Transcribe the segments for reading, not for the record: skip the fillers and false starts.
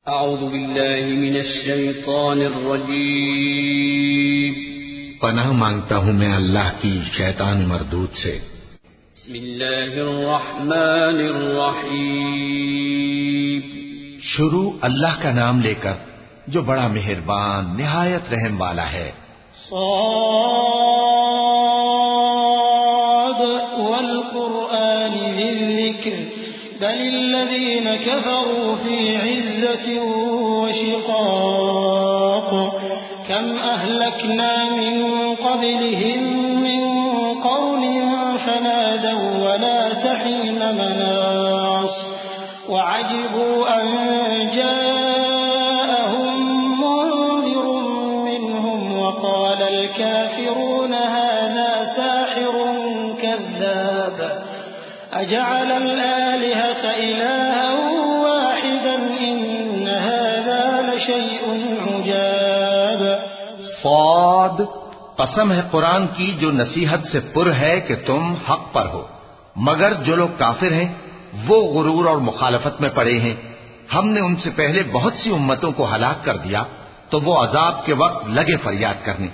اعوذ باللہ من الشیطان الرجیم پناہ مانگتا ہوں میں اللہ کی شیطان مردود سے۔ بسم اللہ الرحمن الرحیم شروع اللہ کا نام لے کر جو بڑا مہربان نہایت رحم والا ہے۔ صاد والقرآن ذی الذکر بل الذین كفروا فی عزة وشقاق كم أهلكنا من قبلهم من قرن فنادوا ولا تحين مناص وعجبوا أن جاءهم منذر منهم وقال الكافرون هذا ساحر كذاب أجعل الآلهة إلها واحدا إن هذا لشيء عجاب۔ صاد، قسم ہے قرآن کی جو نصیحت سے پر ہے کہ تم حق پر ہو، مگر جو لوگ کافر ہیں وہ غرور اور مخالفت میں پڑے ہیں۔ ہم نے ان سے پہلے بہت سی امتوں کو ہلاک کر دیا تو وہ عذاب کے وقت لگے فریاد کرنے،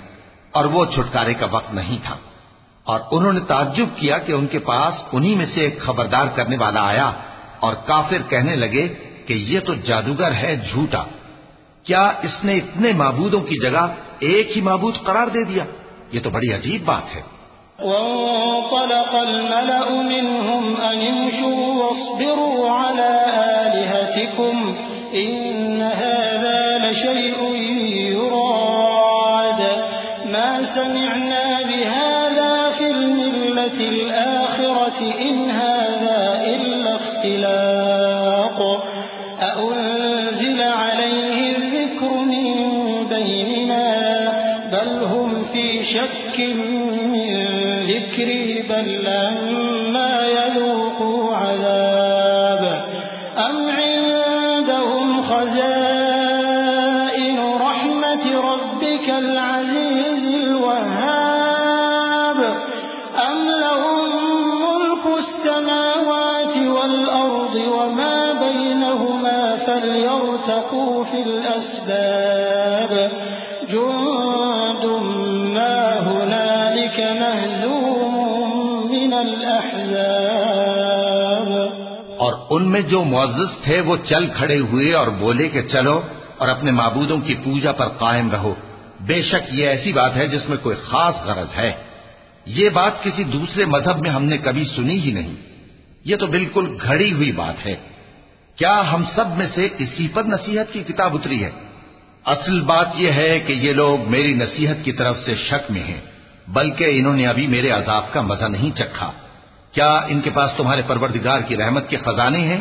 اور وہ چھٹکارے کا وقت نہیں تھا۔ اور انہوں نے تعجب کیا کہ ان کے پاس انہی میں سے ایک خبردار کرنے والا آیا، اور کافر کہنے لگے کہ یہ تو جادوگر ہے جھوٹا، کیا اس نے اتنے معبودوں کی جگہ ایک ہی معبود قرار دے دیا؟ یہ تو بڑی عجیب بات ہے۔ وانطلق الملأ منهم أن امشوا واصبروا على آلهتكم إن هذا لشيء يراد ما سمعنا بهذا في الملة الآخرة إن هذا إلا اختلاق أأنزل عليه الذكر من بيننا بل هم في شك من ذكري بل لما يذوقوا عذاب أم عندهم خزائن رحمة ربك العزيز الوهاب أم لهم ملك السماوات والأرض وما بينهما فليرتقوا في الأسباب جند ما هنالك مهزوم من الأحزاب۔ اور ان میں جو معزز تھے وہ چل کھڑے ہوئے اور بولے کہ چلو اور اپنے معبودوں کی پوجا پر قائم رہو، بے شک یہ ایسی بات ہے جس میں کوئی خاص غرض ہے۔ یہ بات کسی دوسرے مذہب میں ہم نے کبھی سنی ہی نہیں، یہ تو بالکل گھڑی ہوئی بات ہے۔ کیا ہم سب میں سے کسی پر نصیحت کی کتاب اتری ہے؟ اصل بات یہ ہے کہ یہ لوگ میری نصیحت کی طرف سے شک میں ہیں، بلکہ انہوں نے ابھی میرے عذاب کا مزہ نہیں چکھا۔ کیا ان کے پاس تمہارے پروردگار کی رحمت کے خزانے ہیں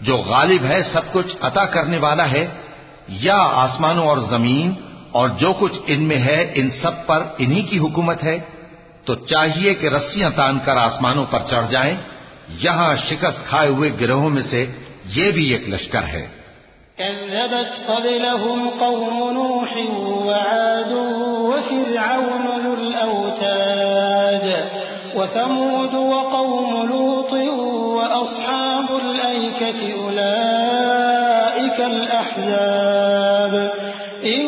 جو غالب ہے، سب کچھ عطا کرنے والا ہے؟ یا آسمانوں اور زمین اور جو کچھ ان میں ہے ان سب پر انہی کی حکومت ہے؟ تو چاہیے کہ رسیاں تان کر آسمانوں پر چڑھ جائیں۔ یہاں شکست کھائے ہوئے گروہوں میں سے یہ بھی ایک لشکر ہے۔ كذبت قبلهم قوم نوح وعاد وفرعون ذو الأوتاد وثمود وقوم لوط وأصحاب الأيكة أولئك الأحزاب إن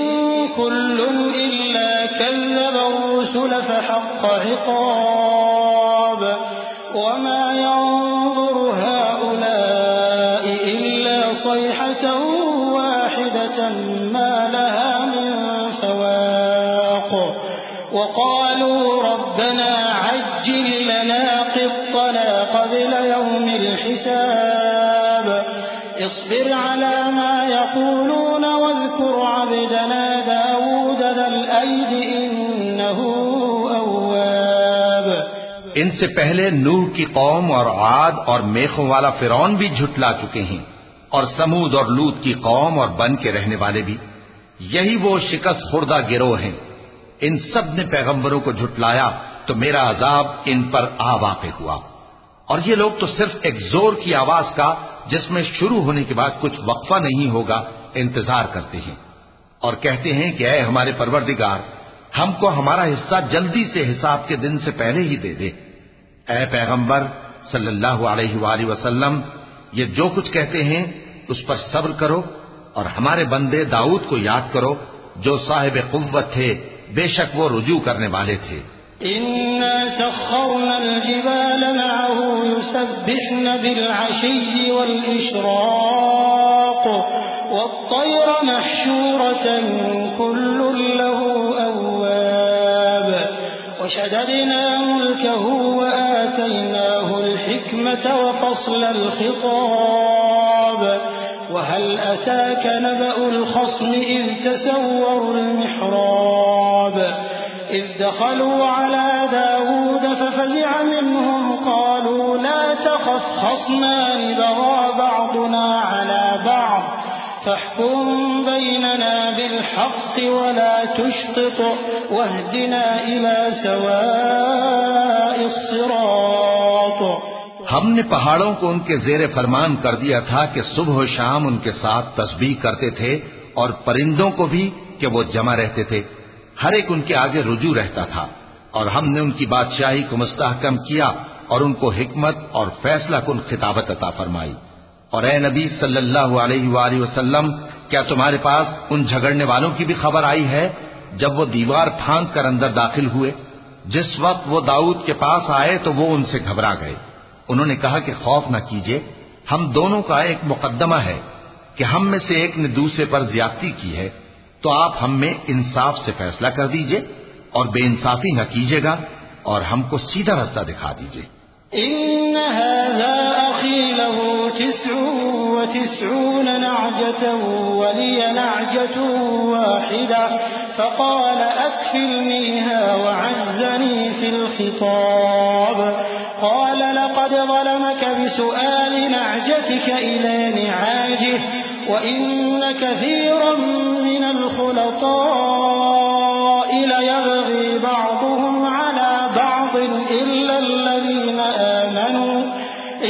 كل إلا كذب الرسل فحق عقاب وما ينظر هؤلاء إلا صيحة واحدة ما لها من فواق وقالوا ربنا عجل لنا قطنا قبل يوم الحساب اصبر على ما يقولون واذكر عبدنا داود ذا الأيد إنه أواب۔ ان سے پہلے نوح کی قوم اور عاد اور میخوں والا فرعون بھی جھٹلا چکے ہیں، اور سمود اور لوط کی قوم اور بن کے رہنے والے بھی، یہی وہ شکست خوردہ گروہ ہیں۔ ان سب نے پیغمبروں کو جھٹلایا تو میرا عذاب ان پر آ واقع ہوا۔ اور یہ لوگ تو صرف ایک زور کی آواز کا جس میں شروع ہونے کے بعد کچھ وقفہ نہیں ہوگا انتظار کرتے ہیں، اور کہتے ہیں کہ اے ہمارے پروردگار، ہم کو ہمارا حصہ جلدی سے حساب کے دن سے پہلے ہی دے دے۔ اے پیغمبر صلی اللہ علیہ وآلہ وسلم، یہ جو کچھ کہتے ہیں اس پر صبر کرو اور ہمارے بندے داؤد کو یاد کرو جو صاحب قوت تھے، بے شک وہ رجوع کرنے والے تھے۔ إنا سخرنا الجبال معه يسبحن بالعشي والإشراق والطير محشورة كل له أواب وشددنا ملكه وآتيناه الحكمة وفصل الخطاب وهل أتاك نبأ الخصم إذ تسوروا المحراب إذ دخلوا على داود ففزع منهم قالوا لا تخف خصمان بغى بعضنا على بعض فاحكم بيننا بالحق ولا تشطط واهدنا إلى سواء الصراط۔ ہم نے پہاڑوں کو ان کے زیر فرمان کر دیا تھا کہ صبح و شام ان کے ساتھ تسبیح کرتے تھے، اور پرندوں کو بھی کہ وہ جمع رہتے تھے، ہر ایک ان کے آگے رجوع رہتا تھا، اور ہم نے ان کی بادشاہی کو مستحکم کیا اور ان کو حکمت اور فیصلہ کن خطابت عطا فرمائی۔ اور اے نبی صلی اللہ علیہ وآلہ وسلم، کیا تمہارے پاس ان جھگڑنے والوں کی بھی خبر آئی ہے جب وہ دیوار پھاند کر اندر داخل ہوئے؟ جس وقت وہ داؤد کے پاس آئے تو وہ ان سے گھبرا گئے۔ انہوں نے کہا کہ خوف نہ کیجیے، ہم دونوں کا ایک مقدمہ ہے کہ ہم میں سے ایک نے دوسرے پر زیادتی کی ہے، تو آپ ہم میں انصاف سے فیصلہ کر دیجئے اور بے انصافی نہ کیجیے گا، اور ہم کو سیدھا رستہ دکھا دیجئے۔ إن هذا أخي له 99 نعجة ولي نعجة واحدة فقال أكفلنيها وعزني في الخطاب قال لقد ظلمك بسؤال نعجتك إلى نعاجه وإن كثيرا من الخلطاء ليبغي بعضهم على بعض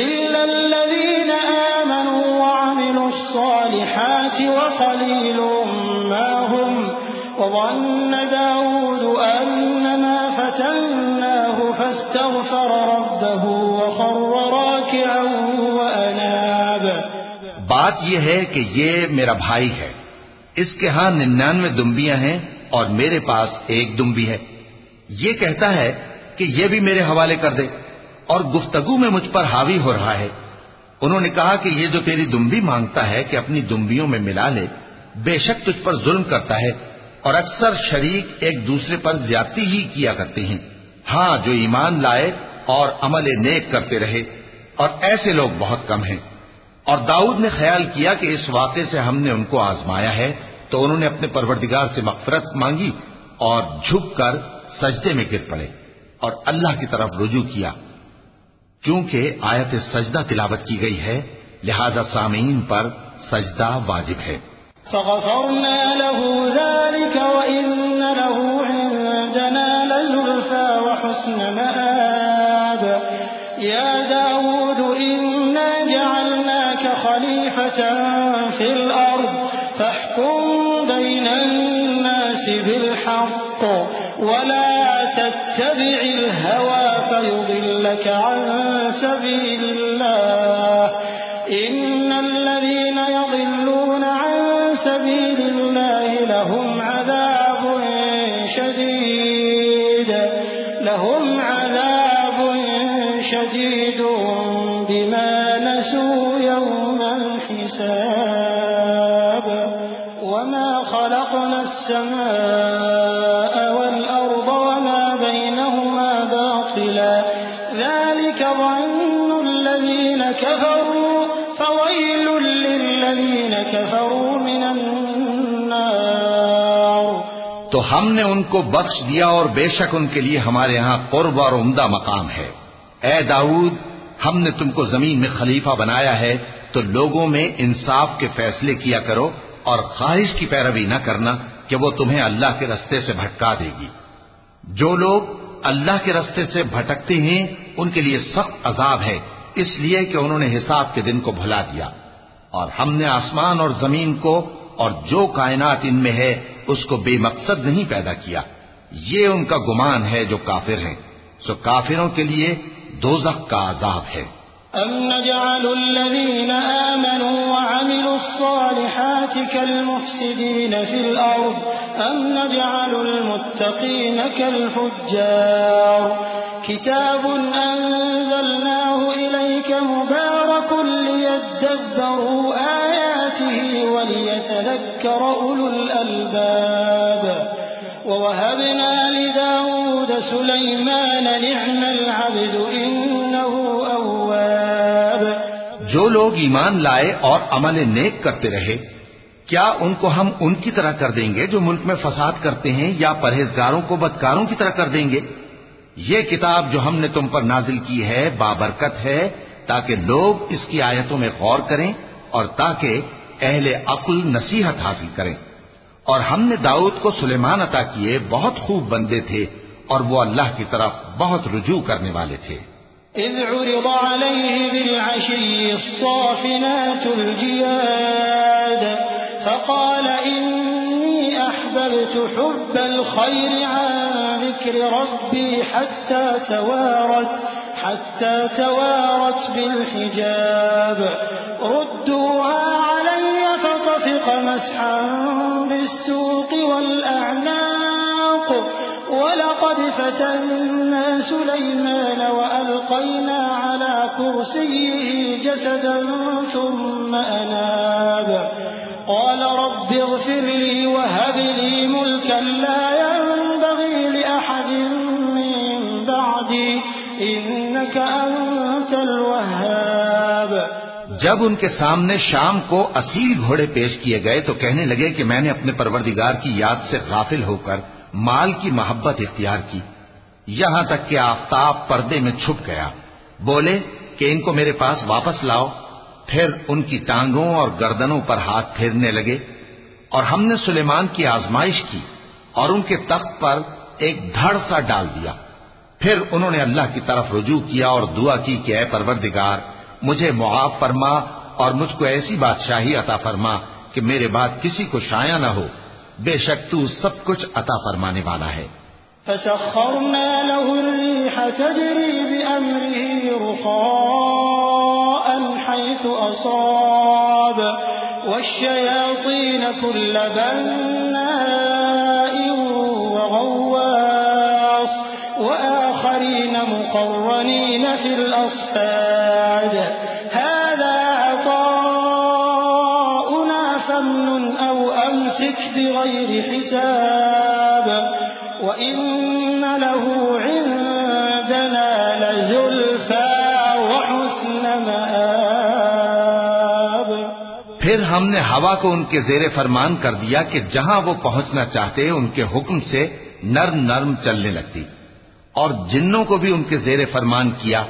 إلا الذين آمنوا وعملوا الصالحات وقليل ما هم وظن داود أنما فتناه فاستغفر ربه وخر راكعا وأناب۔ بات یہ ہے کہ یہ میرا بھائی ہے، اس کے ہاں 99 دمبیاں ہیں اور میرے پاس ایک دمبی ہے، یہ کہتا ہے کہ یہ بھی میرے حوالے کر دے، اور گفتگو میں مجھ پر حاوی ہو رہا ہے۔ انہوں نے کہا کہ یہ جو تیری دمبی مانگتا ہے کہ اپنی دمبیوں میں ملا لے، بے شک تجھ پر ظلم کرتا ہے، اور اکثر شریک ایک دوسرے پر زیادتی ہی کیا کرتے ہیں۔ ہاں، جو ایمان لائے اور عمل نیک کرتے رہے، اور ایسے لوگ بہت کم ہیں۔ اور داؤد نے خیال کیا کہ اس واقعے سے ہم نے ان کو آزمایا ہے، تو انہوں نے اپنے پروردگار سے مغفرت مانگی اور جھک کر سجدے میں گر پڑے اور اللہ کی طرف رجوع کیا۔ چونکہ آیت سجدہ تلاوت کی گئی ہے، لہذا سامعین پر سجدہ واجب ہے۔ فغفرنا له ذلك وإن له عندنا لزلفى وحسن مآب يا داود إنا جعلناك خليفة في الأرض فاحكم بين الناس بالحق ولا تتبع الهوى فيضلك عن سبيل الله إن الذين يضلون عن سبيل الله لهم عذاب شديد بما نسوا يوم الحساب وما خلقنا السماء والأرض وما بينهما باطلا ذلك ظن الذين كفروا فويل للذين كفروا من النار۔ تو ہم نے ان کو بخش دیا اور بے شک ان کے لیے ہمارے ہاں قرب اور عمدہ مقام ہے۔ اے داؤد، ہم نے تم کو زمین میں خلیفہ بنایا ہے تو لوگوں میں انصاف کے فیصلے کیا کرو اور خواہش کی پیروی نہ کرنا کہ وہ تمہیں اللہ کے رستے سے بھٹکا دے گی۔ جو لوگ اللہ کے رستے سے بھٹکتے ہیں ان کے لیے سخت عذاب ہے، اس لیے کہ انہوں نے حساب کے دن کو بھلا دیا۔ اور ہم نے آسمان اور زمین کو اور جو کائنات ان میں ہے اس کو بے مقصد نہیں پیدا کیا۔ یہ ان کا گمان ہے جو کافر ہیں، سو کافروں کے لیے دوزخ کا عذاب ہے۔ أَمْ نَجْعَلُ الَّذِينَ آمَنُوا وَعَمِلُوا الصَّالِحَاتِ كَالْمُفْسِدِينَ فِي الْأَرْضِ أَمْ نَجْعَلُ الْمُتَّقِينَ كَالْفُجَّارِ كِتَابٌ أَنزَلْنَاهُ إِلَيْكَ مُبَارَكٌ لِيَدَّبَّرُوا آيَاتِهِ وَلِيَتَذَكَّرَ أُولُو الْأَلْبَابِ وَوَهَبْنَا لِدَاوُودَ سُلَيْمَانَ نِعْمَ الْعَبْدُ إِنَّهُ أَوَّابٌ جو لوگ ایمان لائے اور عمل نیک کرتے رہے، کیا ان کو ہم ان کی طرح کر دیں گے جو ملک میں فساد کرتے ہیں، یا پرہیزگاروں کو بدکاروں کی طرح کر دیں گے؟ یہ کتاب جو ہم نے تم پر نازل کی ہے بابرکت ہے، تاکہ لوگ اس کی آیتوں میں غور کریں اور تاکہ اہل عقل نصیحت حاصل کریں۔ اور ہم نے داؤد کو سلیمان عطا کیے، بہت خوب بندے تھے اور وہ اللہ کی طرف بہت رجوع کرنے والے تھے۔ إذ عرض عليه بالعشي الصافنات الجياد فقال إني أحببت حب الخير عن ذكر ربي حتى توارت بالحجاب ردوها علي فطفق مسحا بالسوق والأعناق ولقد فتنا سليمان وألقينا على كرسيه جسدا ثم أناب قال رب اغفر لي وهب لي ملكا لا ينبغي لأحد من بعدي إنك أنت الوهاب۔ جب ان کے سامنے شام کو اصیل گھوڑے پیش کیے گئے تو کہنے لگے کہ میں نے اپنے پروردگار کی یاد سے غافل ہو کر مال کی محبت اختیار کی، یہاں تک کہ آفتاب پردے میں چھپ گیا۔ بولے کہ ان کو میرے پاس واپس لاؤ۔ پھر ان کی ٹانگوں اور گردنوں پر ہاتھ پھیرنے لگے، اور ہم نے سلیمان کی آزمائش کی اور ان کے تخت پر ایک دھڑ سا ڈال دیا۔ پھر انہوں نے اللہ کی طرف رجوع کیا اور دعا کی کہ اے پروردگار مجھے معاف فرما اور مجھ کو ایسی بادشاہی عطا فرما کہ میرے بعد کسی کو شایع نہ ہو، بے شک تو سب کچھ عطا فرمانے والا ہے۔ فسخرنا له الريح تجري بأمره رخاء حيث أصاب والشياطين كل بناء وغواص وآخرين مقرنين في الأصفاد هذا عطاؤنا فامنن أو أمسك بغير حساب وإن له عندنا لزلفى وحسن مآب۔ پھر ہم نے ہوا کو ان کے زیر فرمان کر دیا کہ جہاں وہ پہنچنا چاہتے ان کے حکم سے نرم نرم چلنے لگتی، اور جنوں کو بھی ان کے زیر فرمان کیا۔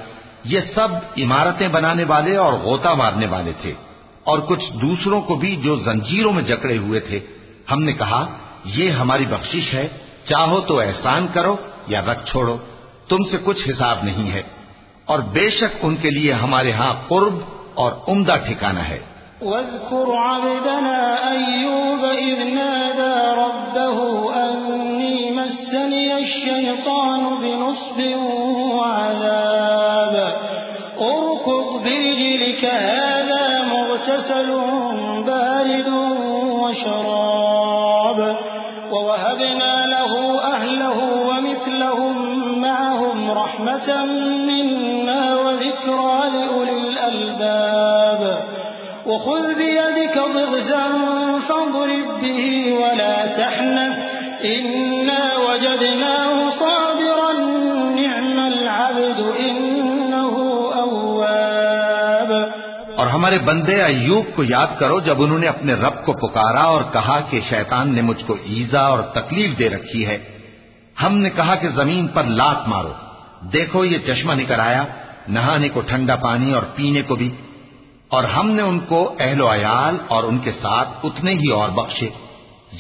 یہ سب عمارتیں بنانے والے اور غوطہ مارنے والے تھے، اور کچھ دوسروں کو بھی جو زنجیروں میں جکڑے ہوئے تھے۔ ہم نے کہا یہ ہماری بخشش ہے، چاہو تو احسان کرو یا رکھ چھوڑو، تم سے کچھ حساب نہیں ہے، اور بے شک ان کے لیے ہمارے ہاں قرب اور عمدہ ٹھکانہ ہے۔ واذكر عبدنا أيوب إذ نادى ربه أني مسني الشيطان بنصب وعذاب اركض برجلك هذا مغتسل بارد وشراب ووهبنا له أهله ومثلهم معهم رحمة منا وذكرى لأولي الألباب وخذ بيدك ضغثا فاضرب به ولا تحنث إنا وجدناه صابرا نعم العبد إنه أواب۔ اور ہمارے بندے ایوب کو یاد کرو جب انہوں نے اپنے رب کو پکارا اور کہا کہ شیطان نے مجھ کو ایذا اور تکلیف دے رکھی ہے۔ ہم نے کہا کہ زمین پر لات مارو، دیکھو یہ چشمہ نکل آیا، نہانے کو ٹھنڈا پانی اور پینے کو بھی، اور ہم نے ان کو اہل و عیال اور ان کے ساتھ اتنے ہی اور بخشے۔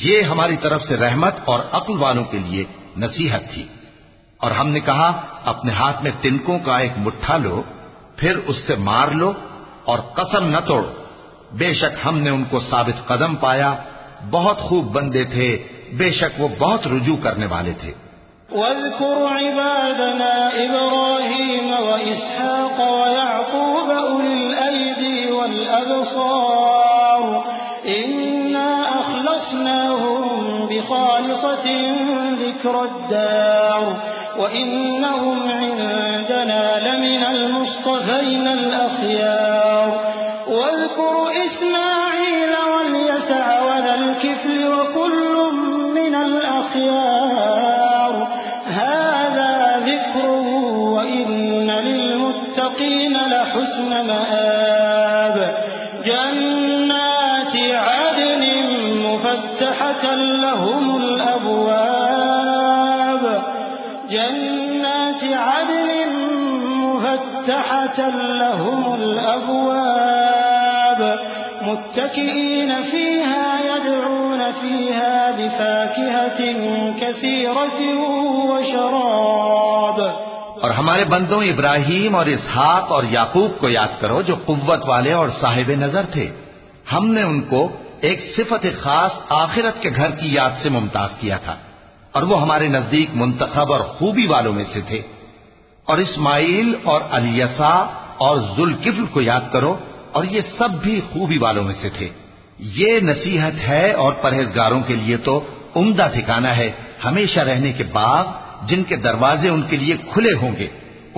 یہ ہماری طرف سے رحمت اور عقل والوں کے لیے نصیحت تھی۔ اور ہم نے کہا اپنے ہاتھ میں تنکوں کا ایک مٹھا لو، پھر اس سے مار لو اور قسم نہ توڑو، بے شک ہم نے ان کو ثابت قدم پایا، بہت خوب بندے تھے، بے شک وہ بہت رجوع کرنے والے تھے۔ واذكر عبادنا إبراهيم وإسحاق ويعقوب أولي الأيدي والأبصار إنا أخلصناهم بخالصة ذكر الدار وإنهم عندنا لمن المصطفين الأخيار واذكر إسماعيل واليسع وذا الكفل وكل من الأخيار هذا ذكر وإن للمتقين لحسن مآب جنات عدن مفتحة لهم الأبواب متكئين فيها يدعون فيها بفاكهة كثيرة وشراب اور ہمارے بندوں ابراہیم اور اسحاق اور یعقوب کو یاد کرو جو قوت والے اور صاحب نظر تھے. ہم نے ان کو ایک صفت خاص آخرت کے گھر کی یاد سے ممتاز کیا تھا اور وہ ہمارے نزدیک منتخب اور خوبی والوں میں سے تھے. اور اسماعیل اور الیسع اور ذوالکفل کو یاد کرو اور یہ سب بھی خوبی والوں میں سے تھے. یہ نصیحت ہے اور پرہیزگاروں کے لیے تو عمدہ ٹھکانہ ہے ہمیشہ رہنے کے باغ جن کے دروازے ان کے لیے کھلے ہوں گے,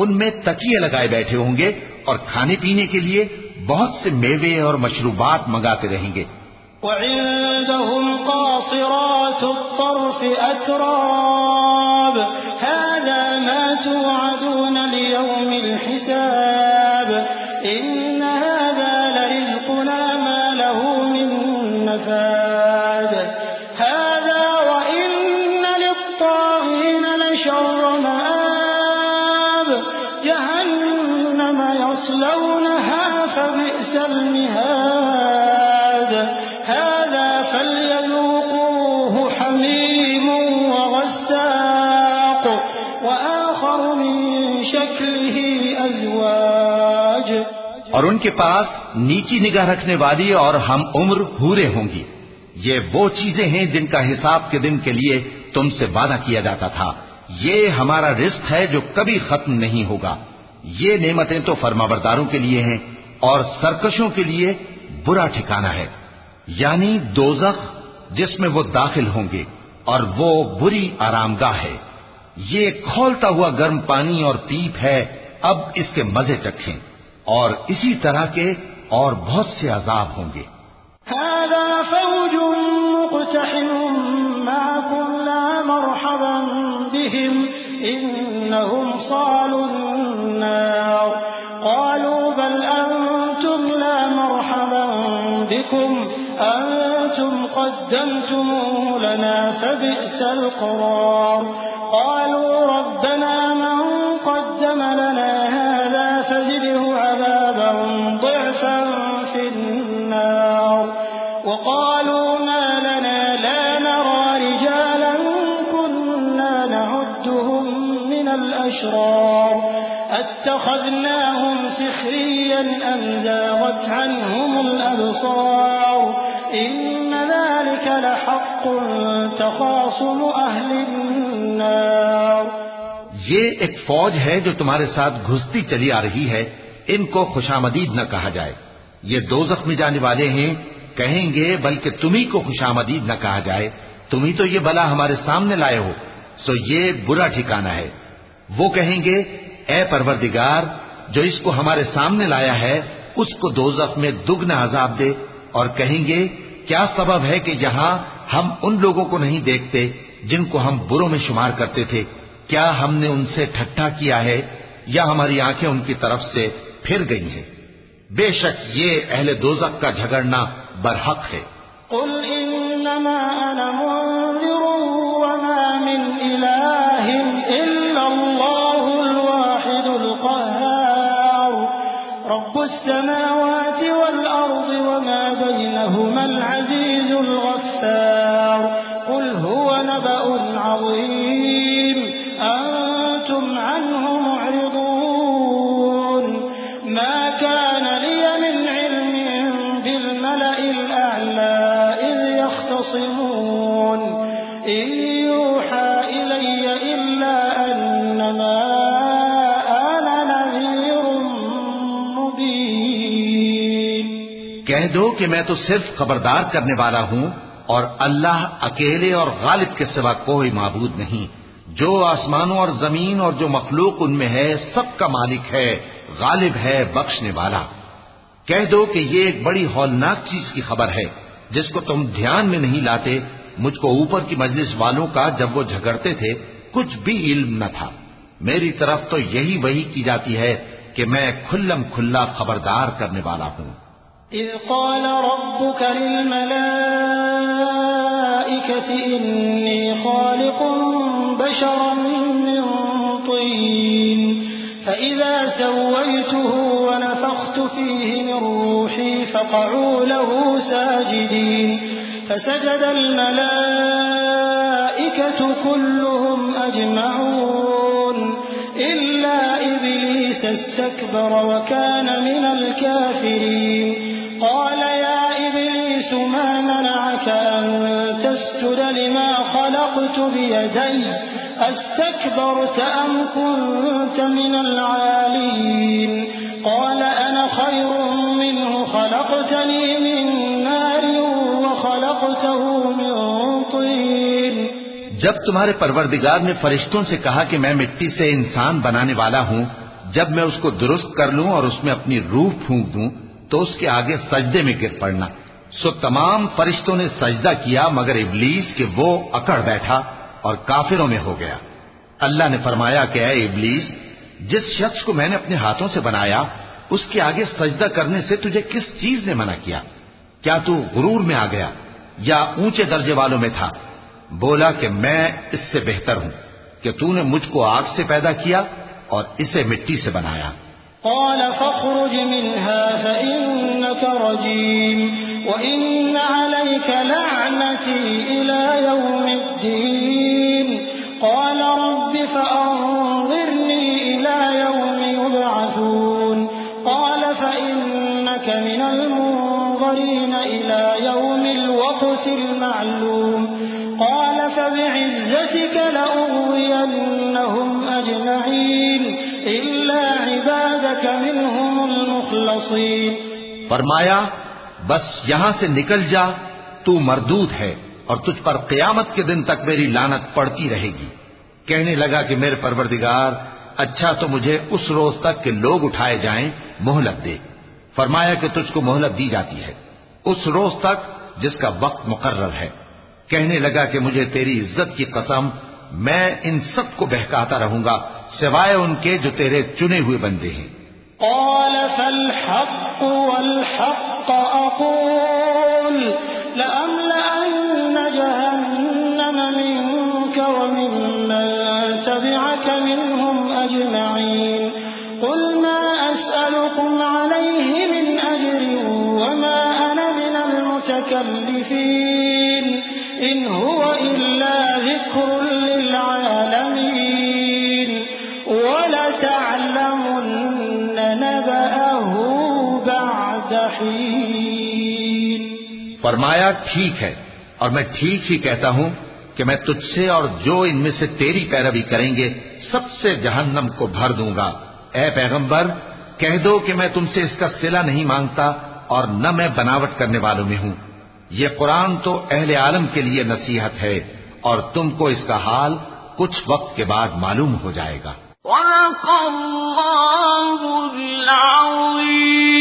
ان میں تکیے لگائے بیٹھے ہوں گے اور کھانے پینے کے لیے بہت سے میوے اور مشروبات منگاتے رہیں گے. وعندهم قاصرات الطرف أتراب هذا ما توعدون ليوم الحساب إن هذا لرزقنا ما له من نفاد هذا وإن للطاغين لشر مآب جهنم يصلونها فبئس المهاد هذا فليذوقوه حميم وغساق وآخر من شكله أزواج. اور ان کے پاس نیچی نگاہ رکھنے والی اور ہم عمر حوریں ہوں گی. یہ وہ چیزیں ہیں جن کا حساب کے دن کے لیے تم سے وعدہ کیا جاتا تھا. یہ ہمارا رزق ہے جو کبھی ختم نہیں ہوگا. یہ نعمتیں تو فرمانبرداروں کے لیے ہیں اور سرکشوں کے لیے برا ٹھکانہ ہے, یعنی دوزخ جس میں وہ داخل ہوں گے اور وہ بری آرام گاہ ہے. یہ کھولتا ہوا گرم پانی اور پیپ ہے, اب اس کے مزے چکھیں. اور اسی طرح کے اور بہت سے عذاب ہوں گے. هذا فوج مقتحم معكم لا مرحبا بهم إنهم صالوا النار قالوا بل أنتم لا مرحبا بكم أنتم قدمتموه لنا فبئس القرار قالوا ربنا من قدم لنا هذا فزده عذابا ضعفا في النار وقالوا ما لنا لا نرى رجالا كنا نعدهم من الأشرار اتخذناهم سخريا أم زاغت عنهم الأبصار إن ذلك لحق تخاصم أهل النار. یہ ایک فوج ہے جو تمہارے ساتھ گھستی چلی آ رہی ہے, ان کو خوشامدید نہ کہا جائے. یہ دوزخ میں جانے والے ہیں, کہیں گے بلکہ تمہیں کو خوشامدید نہ کہا جائے, تمہیں تو یہ بلا ہمارے سامنے لائے ہو, سو یہ برا ٹھکانہ ہے. وہ کہیں گے اے پروردگار جو اس کو ہمارے سامنے لایا ہے اس کو دوزخ میں دگنا عذاب دے, اور کہیں گے کیا سبب ہے کہ یہاں ہم ان لوگوں کو نہیں دیکھتے جن کو ہم بروں میں شمار کرتے تھے, کیا ہم نے ان سے ٹھٹھا کیا ہے یا ہماری آنکھیں ان کی طرف سے پھر گئی ہیں. بے شک یہ اہل دوزخ کا جھگڑنا برحق ہے. قل انما انا منذر وما من اله الا الله الواحد القهار رب السماوات والارض وما بينهما العزيز الغفار قل هو نبأ عظيم أنتم عنه معرضون ما كان لي من علم بالملأ الأعلى إذ يختصمون إن يوحى إلي إلا دو کہ میں تو صرف خبردار کرنے والا ہوں اور اللہ اکیلے اور غالب کے سوا کوئی معبود نہیں، جو آسمانوں اور زمین اور جو مخلوق ان میں ہے سب کا مالک ہے، غالب ہے، بخشنے والا۔ کہہ دو کہ یہ ایک بڑی ہولناک چیز کی خبر ہے جس کو تم دھیان میں نہیں لاتے، مجھ کو اوپر کی مجلس والوں کا جب وہ جھگڑتے تھے کچھ بھی علم نہ تھا، میری طرف تو یہی وحی کی جاتی ہے کہ میں کھلم کھلا خبردار کرنے والا ہوں۔ اذ قال ربك للملائكة انی خالق بشرا من طین فإذا سويته ونفخت فيه من روحي فقعوا له ساجدين فسجد الملائكة كلهم أجمعون إلا إبليس استكبر وكان من الكافرين قال يا إبليس ما منعك أن تسجد لما خلقت بيدي أستكبرت أم كنت من العالين قال أنا خير منه خلقتني من نار وخلقته من طين۔ جب تمہارے پروردگار نے فرشتوں سے کہا کہ میں مٹی سے انسان بنانے والا ہوں، جب میں اس کو درست کر لوں اور اس میں اپنی روح پھونک دوں تو اس کے آگے سجدے میں گر پڑنا، سو تمام فرشتوں نے سجدہ کیا مگر ابلیس کہ وہ اکڑ بیٹھا اور کافروں میں ہو گیا۔ اللہ نے فرمایا کہ اے ابلیس، جس شخص کو میں نے اپنے ہاتھوں سے بنایا اس کے آگے سجدہ کرنے سے تجھے کس چیز نے منع کیا؟ کیا تو غرور میں آ گیا یا اونچے درجے والوں میں تھا؟ بولا کہ میں اس سے بہتر ہوں کہ تو نے مجھ کو آگ سے پیدا کیا اور اسے مٹی سے بنایا۔ قال فاخرج منها فإنك رجيم وإن عليك لعنتي إلى يوم الدين قال رب فأنظرني إلى يوم يبعثون قال فإنك من المنظرين إلى يوم الوقت المعلوم قال فبعزتك لأغوينهم أجمعين إلا عبادك منهم المخلصين۔ فرمایا بس یہاں سے نکل جا، تو مردود ہے اور تجھ پر قیامت کے دن تک میری لعنت پڑتی رہے گی۔ کہنے لگا کہ میرے پروردگار اچھا تو مجھے اس روز تک کہ لوگ اٹھائے جائیں مہلت دے۔ فرمایا کہ تجھ کو مہلت دی جاتی ہے اس روز تک جس کا وقت مقرر ہے۔ کہنے لگا کہ مجھے تیری عزت کی قسم میں ان سب کو بہکاتا رہوں گا سوائے ان کے جو تیرے چنے ہوئے بندے ہیں۔ قال فالحق والحق أقول لأملأن جهنم منك وممن تبعك منهم أجمعين قل ما أسألكم عليه من أجر وما أنا من المتكلفين إن هو إلا ذكر للعالمين ولتعلمن نبأه بعد حين۔ فرمایا ٹھیک ہے اور میں ٹھیک ہی کہتا ہوں کہ میں تجھ سے اور جو ان میں سے تیری پیروی کریں گے سب سے جہنم کو بھر دوں گا۔ اے پیغمبر کہہ دو کہ میں تم سے اس کا صلہ نہیں مانگتا اور نہ میں بناوٹ کرنے والوں میں ہوں۔ یہ قرآن تو اہل عالم کے لیے نصیحت ہے اور تم کو اس کا حال کچھ وقت کے بعد معلوم ہو جائے گا۔ صدق اللہ العظیم۔